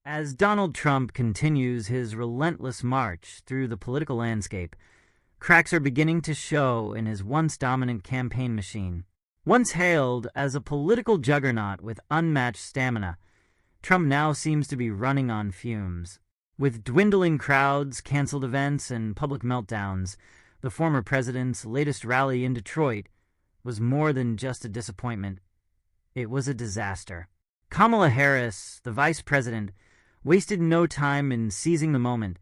As Donald Trump continues his relentless march through the political landscape, cracks are beginning to show in his once dominant campaign machine. Once hailed as a political juggernaut with unmatched stamina, Trump now seems to be running on fumes. With dwindling crowds, canceled events, and public meltdowns, the former president's latest rally in Detroit was more than just a disappointment. It was a disaster. Kamala Harris, the vice president, wasted no time in seizing the moment,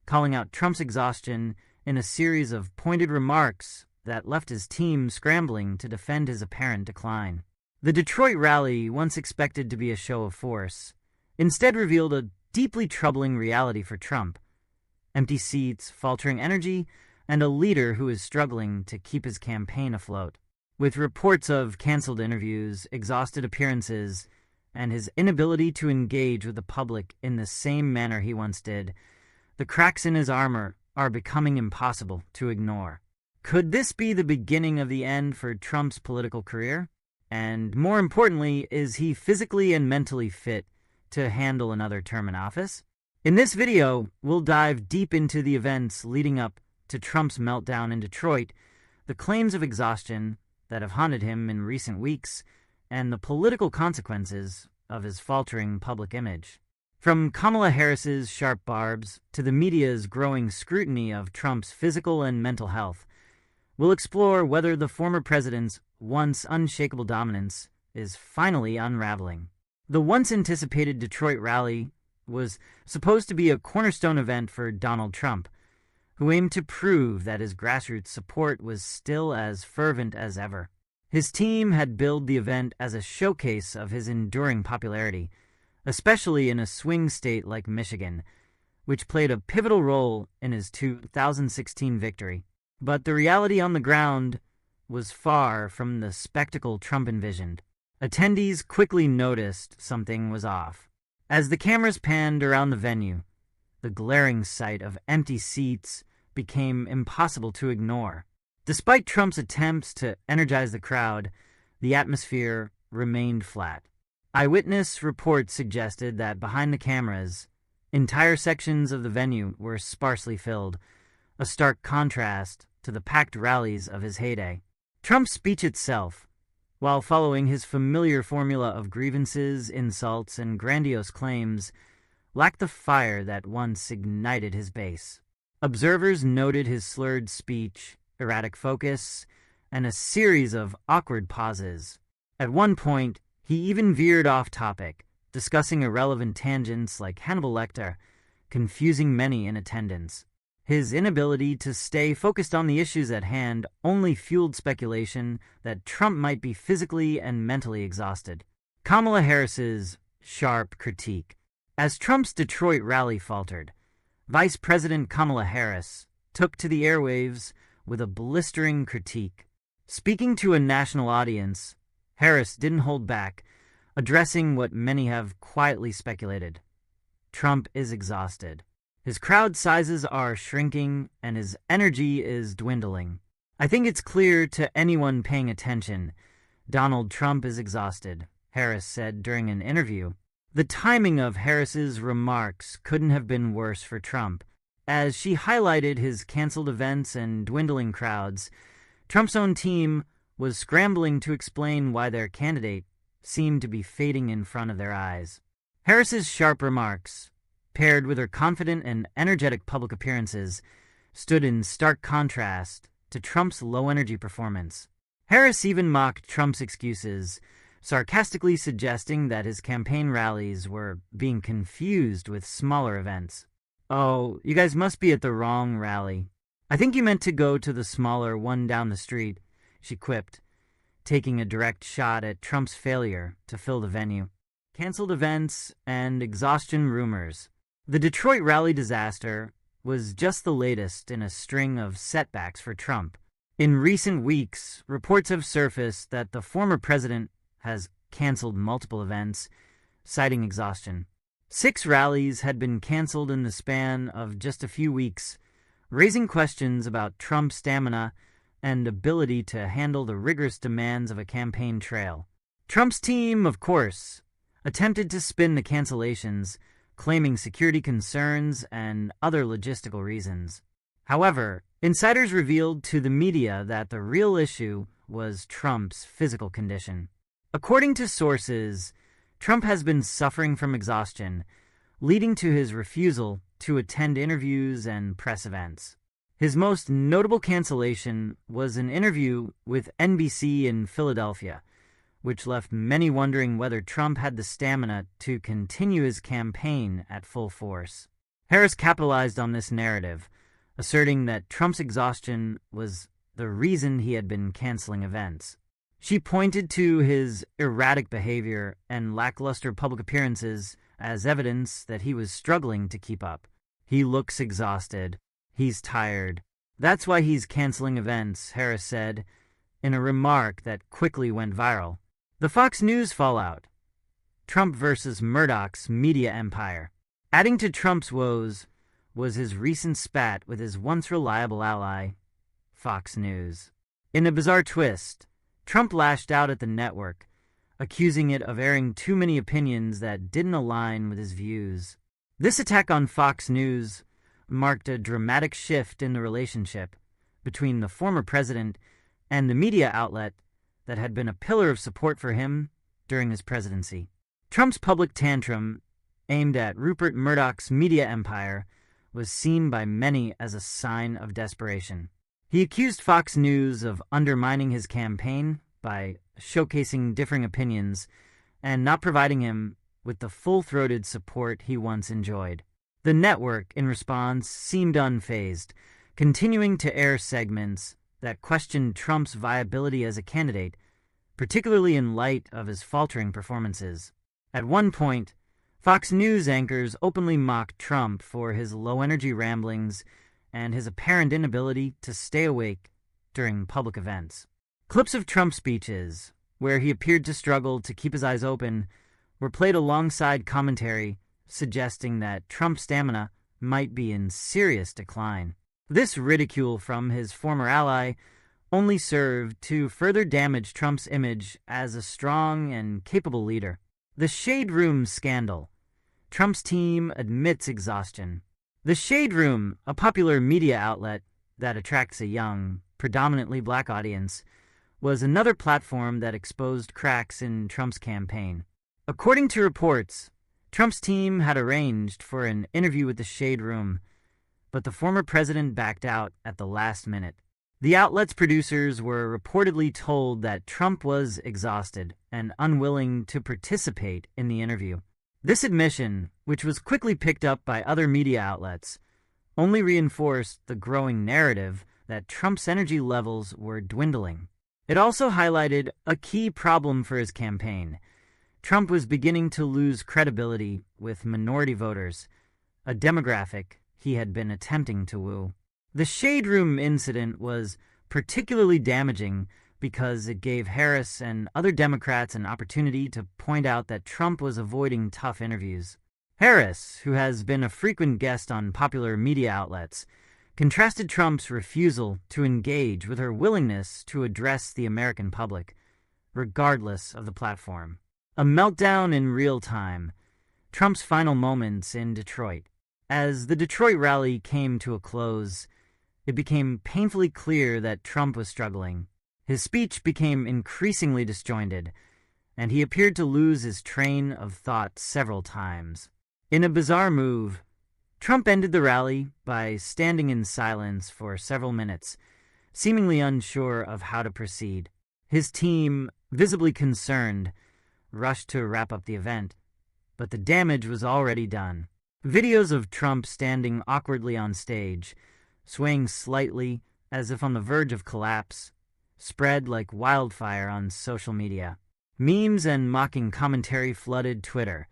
calling out Trump's exhaustion in a series of pointed remarks that left his team scrambling to defend his apparent decline. The Detroit rally, once expected to be a show of force, instead revealed a deeply troubling reality for Trump: empty seats, faltering energy, and a leader who is struggling to keep his campaign afloat. With reports of canceled interviews, exhausted appearances, and his inability to engage with the public in the same manner he once did, the cracks in his armor are becoming impossible to ignore. Could this be the beginning of the end for Trump's political career? And more importantly, is he physically and mentally fit to handle another term in office? In this video, we'll dive deep into the events leading up to Trump's meltdown in Detroit, the claims of exhaustion that have haunted him in recent weeks, and the political consequences of his faltering public image. From Kamala Harris's sharp barbs to the media's growing scrutiny of Trump's physical and mental health, we'll explore whether the former president's once unshakable dominance is finally unraveling. The once-anticipated Detroit rally was supposed to be a cornerstone event for Donald Trump, who aimed to prove that his grassroots support was still as fervent as ever. His team had billed the event as a showcase of his enduring popularity, especially in a swing state like Michigan, which played a pivotal role in his 2016 victory. But the reality on the ground was far from the spectacle Trump envisioned. Attendees quickly noticed something was off. As the cameras panned around the venue, the glaring sight of empty seats became impossible to ignore. Despite Trump's attempts to energize the crowd, the atmosphere remained flat. Eyewitness reports suggested that behind the cameras, entire sections of the venue were sparsely filled, a stark contrast to the packed rallies of his heyday. Trump's speech itself, while following his familiar formula of grievances, insults, and grandiose claims, lacked the fire that once ignited his base. Observers noted his slurred speech, erratic focus, and a series of awkward pauses. At one point, he even veered off topic, discussing irrelevant tangents like Hannibal Lecter, confusing many in attendance. His inability to stay focused on the issues at hand only fueled speculation that Trump might be physically and mentally exhausted. Kamala Harris's sharp critique. As Trump's Detroit rally faltered, Vice President Kamala Harris took to the airwaves with a blistering critique. Speaking to a national audience, Harris didn't hold back, addressing what many have quietly speculated: Trump is exhausted. His crowd sizes are shrinking, and his energy is dwindling. I think it's clear to anyone paying attention, Donald Trump is exhausted, Harris said during an interview. The timing of Harris's remarks couldn't have been worse for Trump. As she highlighted his canceled events and dwindling crowds, Trump's own team was scrambling to explain why their candidate seemed to be fading in front of their eyes. Harris's sharp remarks, paired with her confident and energetic public appearances, stood in stark contrast to Trump's low-energy performance. Harris even mocked Trump's excuses, sarcastically suggesting that his campaign rallies were being confused with smaller events. "Oh, you guys must be at the wrong rally. I think you meant to go to the smaller one down the street," she quipped, taking a direct shot at Trump's failure to fill the venue. Canceled events and exhaustion rumors. The Detroit rally disaster was just the latest in a string of setbacks for Trump. In recent weeks, reports have surfaced that the former president has canceled multiple events, citing exhaustion. 6 rallies had been canceled in the span of just a few weeks, raising questions about Trump's stamina and ability to handle the rigorous demands of a campaign trail. Trump's team, of course, attempted to spin the cancellations, claiming security concerns and other logistical reasons. However, insiders revealed to the media that the real issue was Trump's physical condition. According to sources, Trump has been suffering from exhaustion, leading to his refusal to attend interviews and press events. His most notable cancellation was an interview with NBC in Philadelphia, which left many wondering whether Trump had the stamina to continue his campaign at full force. Harris capitalized on this narrative, asserting that Trump's exhaustion was the reason he had been canceling events. She pointed to his erratic behavior and lackluster public appearances as evidence that he was struggling to keep up. "He looks exhausted. He's tired. That's why he's canceling events," Harris said, in a remark that quickly went viral. The Fox News fallout. Trump versus Murdoch's media empire. Adding to Trump's woes was his recent spat with his once reliable ally, Fox News. In a bizarre twist, Trump lashed out at the network, accusing it of airing too many opinions that didn't align with his views. This attack on Fox News marked a dramatic shift in the relationship between the former president and the media outlet that had been a pillar of support for him during his presidency. Trump's public tantrum, aimed at Rupert Murdoch's media empire, was seen by many as a sign of desperation. He accused Fox News of undermining his campaign by showcasing differing opinions and not providing him with the full-throated support he once enjoyed. The network, in response, seemed unfazed, continuing to air segments that questioned Trump's viability as a candidate, particularly in light of his faltering performances. At one point, Fox News anchors openly mocked Trump for his low-energy ramblings and his apparent inability to stay awake during public events. Clips of Trump's speeches, where he appeared to struggle to keep his eyes open, were played alongside commentary suggesting that Trump's stamina might be in serious decline. This ridicule from his former ally only served to further damage Trump's image as a strong and capable leader. The Shade Room scandal. Trump's team admits exhaustion. The Shade Room, a popular media outlet that attracts a young, predominantly black audience, was another platform that exposed cracks in Trump's campaign. According to reports, Trump's team had arranged for an interview with the Shade Room, but the former president backed out at the last minute. The outlet's producers were reportedly told that Trump was exhausted and unwilling to participate in the interview. This admission, which was quickly picked up by other media outlets, only reinforced the growing narrative that Trump's energy levels were dwindling. It also highlighted a key problem for his campaign. Trump was beginning to lose credibility with minority voters, a demographic he had been attempting to woo. The Shade Room incident was particularly damaging because it gave Harris and other Democrats an opportunity to point out that Trump was avoiding tough interviews. Harris, who has been a frequent guest on popular media outlets, contrasted Trump's refusal to engage with her willingness to address the American public, regardless of the platform. A meltdown in real time. Trump's final moments in Detroit. As the Detroit rally came to a close, it became painfully clear that Trump was struggling. His speech became increasingly disjointed, and he appeared to lose his train of thought several times. In a bizarre move, Trump ended the rally by standing in silence for several minutes, seemingly unsure of how to proceed. His team, visibly concerned, rushed to wrap up the event, but the damage was already done. Videos of Trump standing awkwardly on stage, swaying slightly as if on the verge of collapse, spread like wildfire on social media. Memes and mocking commentary flooded Twitter,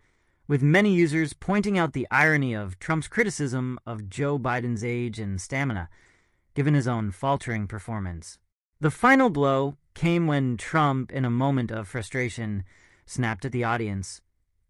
with many users pointing out the irony of Trump's criticism of Joe Biden's age and stamina, given his own faltering performance. The final blow came when Trump, in a moment of frustration, snapped at the audience,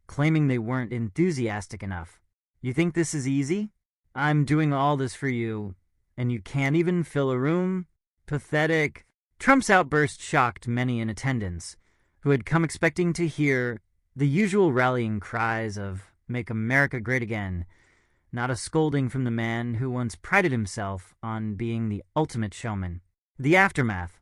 claiming they weren't enthusiastic enough. "You think this is easy? I'm doing all this for you, and you can't even fill a room? Pathetic." Trump's outburst shocked many in attendance, who had come expecting to hear the usual rallying cries of Make America Great Again, not a scolding from the man who once prided himself on being the ultimate showman. The aftermath.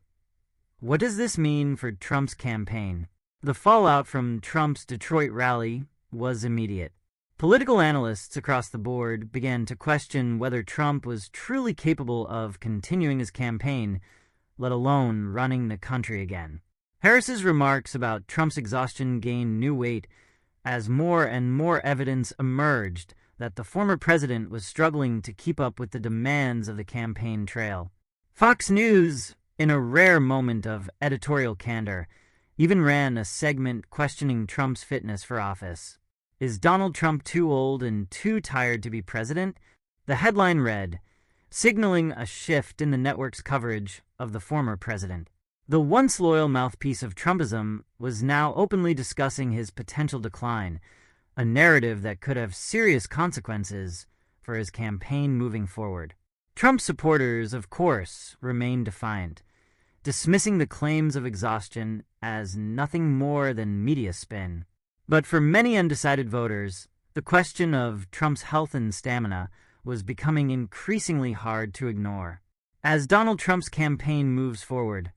What does this mean for Trump's campaign? The fallout from Trump's Detroit rally was immediate. Political analysts across the board began to question whether Trump was truly capable of continuing his campaign, let alone running the country again. Harris's remarks about Trump's exhaustion gained new weight as more and more evidence emerged that the former president was struggling to keep up with the demands of the campaign trail. Fox News, in a rare moment of editorial candor, even ran a segment questioning Trump's fitness for office. Is Donald Trump too old and too tired to be president? The headline read, signaling a shift in the network's coverage of the former president. The once loyal mouthpiece of Trumpism was now openly discussing his potential decline, a narrative that could have serious consequences for his campaign moving forward. Trump supporters, of course, remained defiant, dismissing the claims of exhaustion as nothing more than media spin. But for many undecided voters, the question of Trump's health and stamina was becoming increasingly hard to ignore. As Donald Trump's campaign moves forward,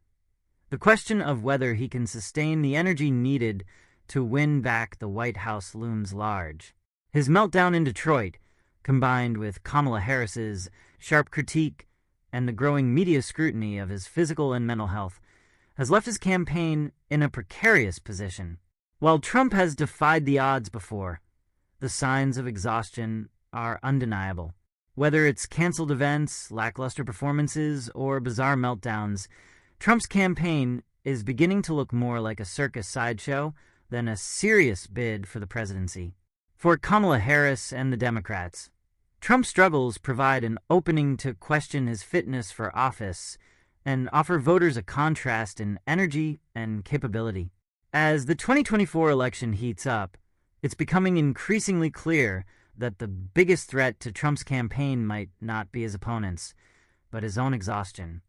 the question of whether he can sustain the energy needed to win back the White House looms large. His meltdown in Detroit, combined with Kamala Harris's sharp critique and the growing media scrutiny of his physical and mental health, has left his campaign in a precarious position. While Trump has defied the odds before, the signs of exhaustion are undeniable. Whether it's canceled events, lackluster performances, or bizarre meltdowns, Trump's campaign is beginning to look more like a circus sideshow than a serious bid for the presidency. For Kamala Harris and the Democrats, Trump's struggles provide an opening to question his fitness for office and offer voters a contrast in energy and capability. As the 2024 election heats up, it's becoming increasingly clear that the biggest threat to Trump's campaign might not be his opponents, but his own exhaustion.